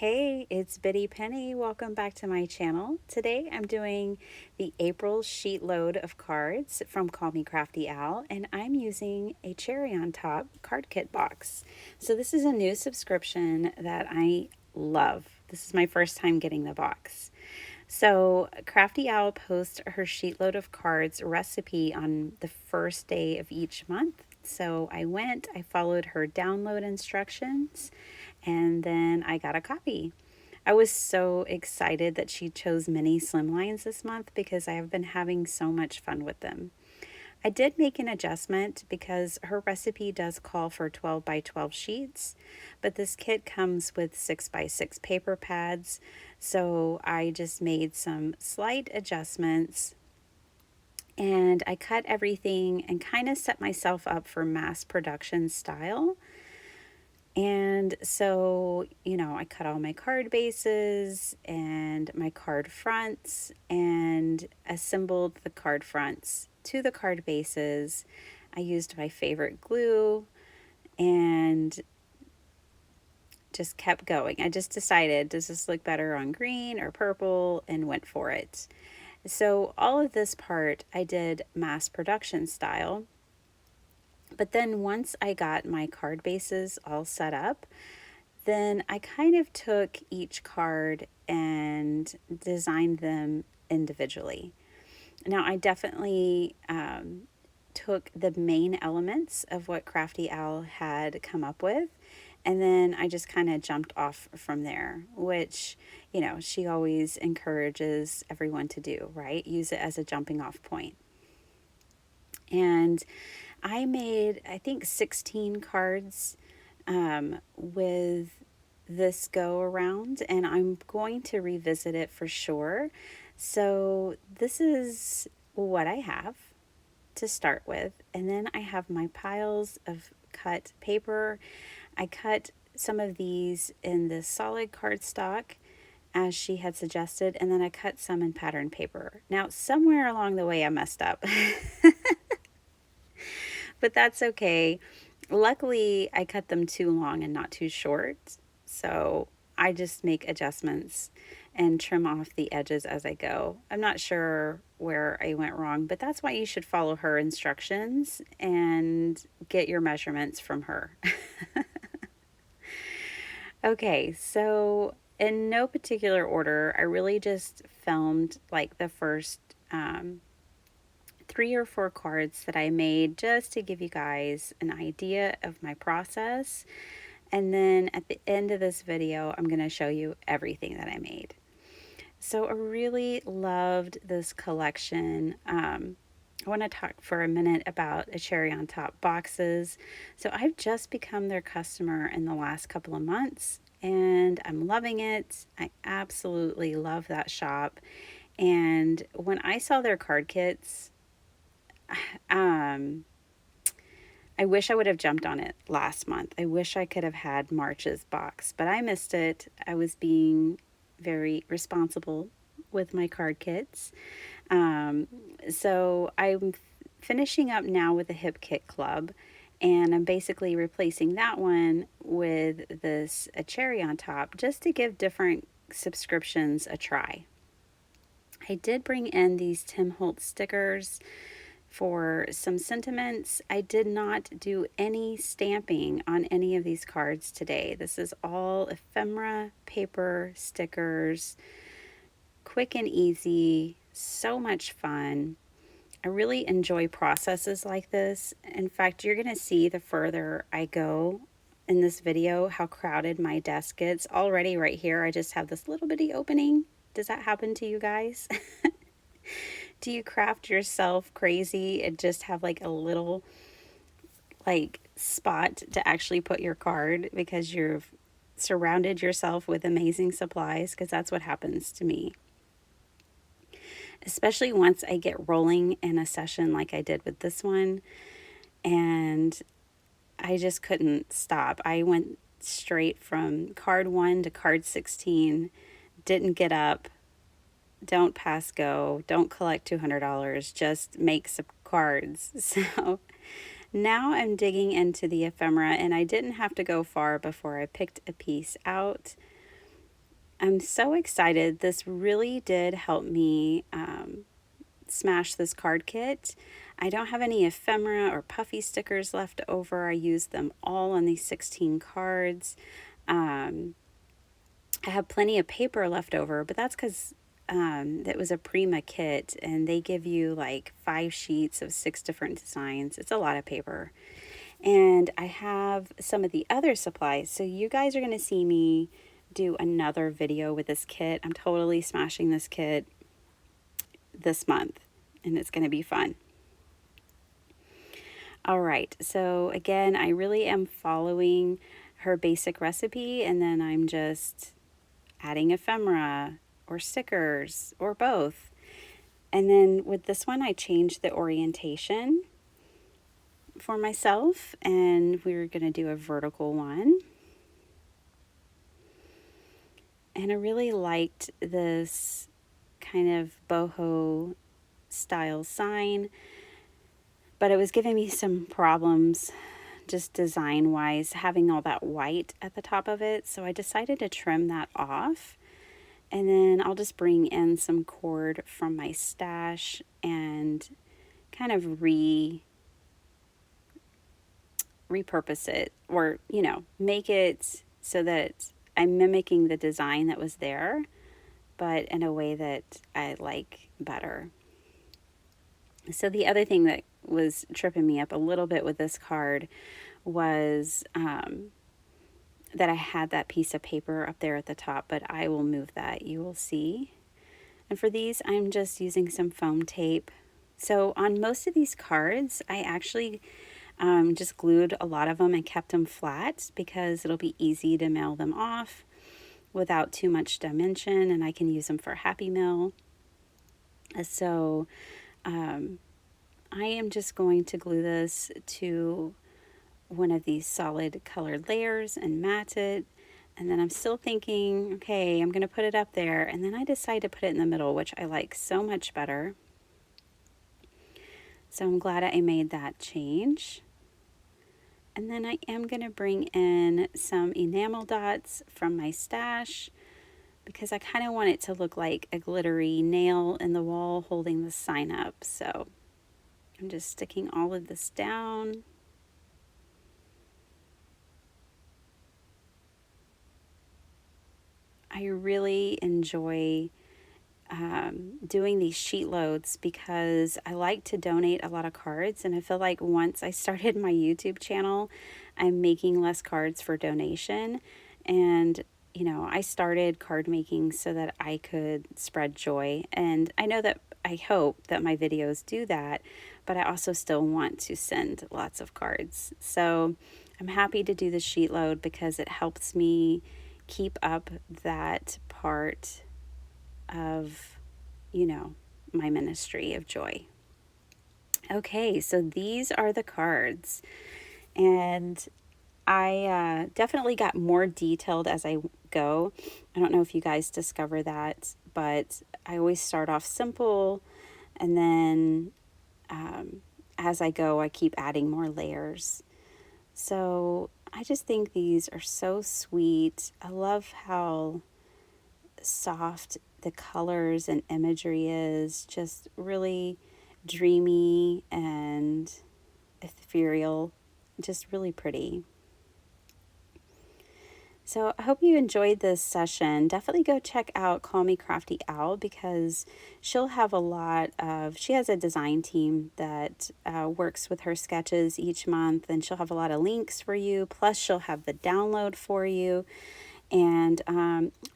Hey, it's Biddy Penny. Welcome back to my channel. Today I'm doing the April Sheetload of cards from Call Me Crafty Al, and I'm using a cherry on top card kit box. So this is a new subscription that I love. This is my first time getting the box. So Crafty Owl posts her Sheetload of Cards recipe on the first day of each month. So I followed her download instructions, and then I got a copy. I was so excited that she chose mini slimlines this month because I have been having so much fun with them. I did make an adjustment because her recipe does call for 12 by 12 sheets, but this kit comes with 6 by 6 paper pads, so I just made some slight adjustments and I cut everything and kind of set myself up for mass production style. And so, I cut all my card bases and my card fronts and assembled the card fronts to the card bases. I used my favorite glue and just kept going. I just decided, does this look better on green or purple, and went for it. So all of this part I did mass production style. But then once I got my card bases all set up, then I kind of took each card and designed them individually. Now, I definitely took the main elements of what Crafty Owl had come up with, and then I just kind of jumped off from there, which, she always encourages everyone to do, right? Use it as a jumping off point. And I made, I think, 16 cards with this go around, and I'm going to revisit it for sure. So this is what I have to start with, and then I have my piles of cut paper. I cut some of these in the solid cardstock as she had suggested, and then I cut some in pattern paper. Now, somewhere along the way I messed up. But that's okay. Luckily, I cut them too long and not too short. So I just make adjustments and trim off the edges as I go. I'm not sure where I went wrong, but that's why you should follow her instructions and get your measurements from her. Okay, so in no particular order, I really just filmed like the first 3 or 4 cards that I made just to give you guys an idea of my process. And then at the end of this video, I'm going to show you everything that I made. So I really loved this collection. I want to talk for a minute about a cherry on top boxes. So I've just become their customer in the last couple of months, and I'm loving it. I absolutely love that shop. And when I saw their card kits, I wish I would have jumped on it last month. I wish I could have had March's box, but I missed it. I was being very responsible with my card kits. So I'm finishing up now with the Hip Kit Club, and I'm basically replacing that one with a cherry on top just to give different subscriptions a try. I did bring in these Tim Holtz stickers for some sentiments. I did not do any stamping on any of these cards today. This is all ephemera paper stickers, quick and easy, so much fun. I really enjoy processes like this. In fact, you're going to see the further I go in this video how crowded my desk gets. Already right here, I just have this little bitty opening. Does that happen to you guys? Do you craft yourself crazy and just have like a little spot to actually put your card because you've surrounded yourself with amazing supplies? Because that's what happens to me. Especially once I get rolling in a session like I did with this one, and I just couldn't stop. I went straight from card 1 to card 16, didn't get up. Don't pass go, don't collect $200, just make some cards. So now I'm digging into the ephemera, and I didn't have to go far before I picked a piece out. I'm so excited. This really did help me smash this card kit. I don't have any ephemera or puffy stickers left over. I used them all on these 16 cards. I have plenty of paper left over, but that's because it was a Prima kit and they give you like 5 sheets of 6 different designs. It's a lot of paper. And I have some of the other supplies. So you guys are going to see me do another video with this kit. I'm totally smashing this kit this month and it's going to be fun. All right, so again, I really am following her basic recipe and then I'm just adding ephemera or stickers or both. And then with this one, I changed the orientation for myself and we were going to do a vertical one. And I really liked this kind of boho style sign, but it was giving me some problems just design wise, having all that white at the top of it. So I decided to trim that off. And then I'll just bring in some cord from my stash and kind of repurpose it, or, you know, make it so that I'm mimicking the design that was there, but in a way that I like better. So the other thing that was tripping me up a little bit with this card was that I had that piece of paper up there at the top, but I will move that, you will see. And for these, I'm just using some foam tape. So on most of these cards, I actually just glued a lot of them and kept them flat because it'll be easy to mail them off without too much dimension, and I can use them for Happy Mail. So I am just going to glue this to one of these solid colored layers and mat it. And then I'm still thinking, okay, I'm going to put it up there. And then I decide to put it in the middle, which I like so much better. So I'm glad I made that change. And then I am going to bring in some enamel dots from my stash because I kind of want it to look like a glittery nail in the wall holding the sign up. So I'm just sticking all of this down. I really enjoy doing these sheet loads because I like to donate a lot of cards, and I feel like once I started my YouTube channel, I'm making less cards for donation. And you know, I started card making so that I could spread joy, and I hope that my videos do that, but I also still want to send lots of cards. So I'm happy to do the sheet load because it helps me keep up that part of, you know, my ministry of joy. Okay, so these are the cards, and I definitely got more detailed as I go. I don't know if you guys discover that, but I always start off simple, and then as I go, I keep adding more layers. So I just think these are so sweet. I love how soft the colors and imagery is, just really dreamy and ethereal, just really pretty. So I hope you enjoyed this session. Definitely go check out Call Me Crafty Owl because she'll have she has a design team that works with her sketches each month, and she'll have a lot of links for you. Plus she'll have the download for you. And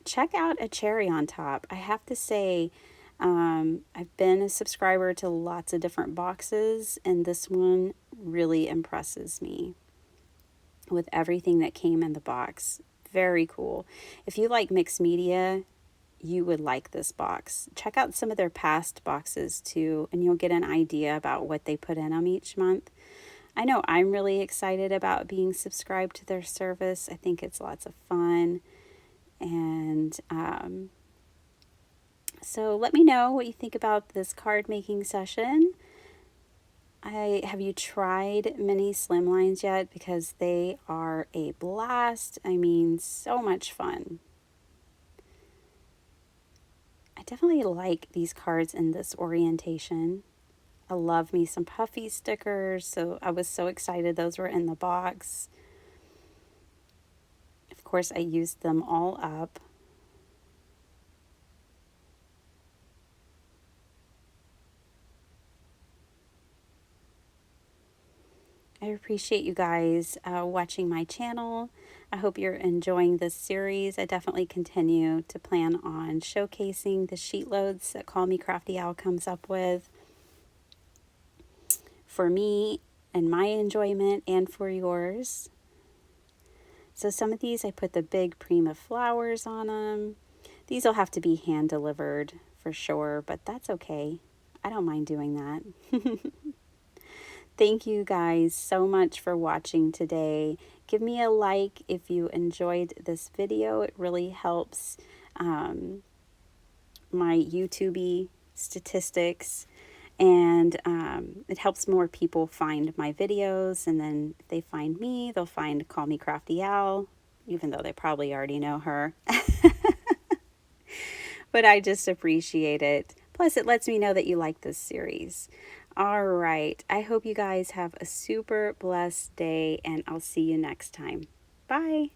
check out A Cherry on Top. I have to say, I've been a subscriber to lots of different boxes, and this one really impresses me with everything that came in the box. Very cool. If you like mixed media, you would like this box. Check out some of their past boxes too, and you'll get an idea about what they put in them each month. I know I'm really excited about being subscribed to their service. I think it's lots of fun. And so let me know what you think about this card making session. Have you tried mini slimlines yet? Because they are a blast. I mean, so much fun. definitely like these cards in this orientation. I love me some puffy stickers, so I was so excited those were in the box. Of course, I used them all up. I appreciate you guys watching my channel. I hope you're enjoying this series. I definitely continue to plan on showcasing the sheet loads that Call Me Crafty Owl comes up with for me and my enjoyment and for yours. So some of these I put the big Prima flowers on them. These will have to be hand delivered for sure, but that's okay. I don't mind doing that. Thank you guys so much for watching today. Give me a like if you enjoyed this video. It really helps my YouTube statistics, and it helps more people find my videos. And then if they find me, they'll find Call Me Crafty Owl, even though they probably already know her. But I just appreciate it. Plus, it lets me know that you like this series. All right. I hope you guys have a super blessed day, and I'll see you next time. Bye.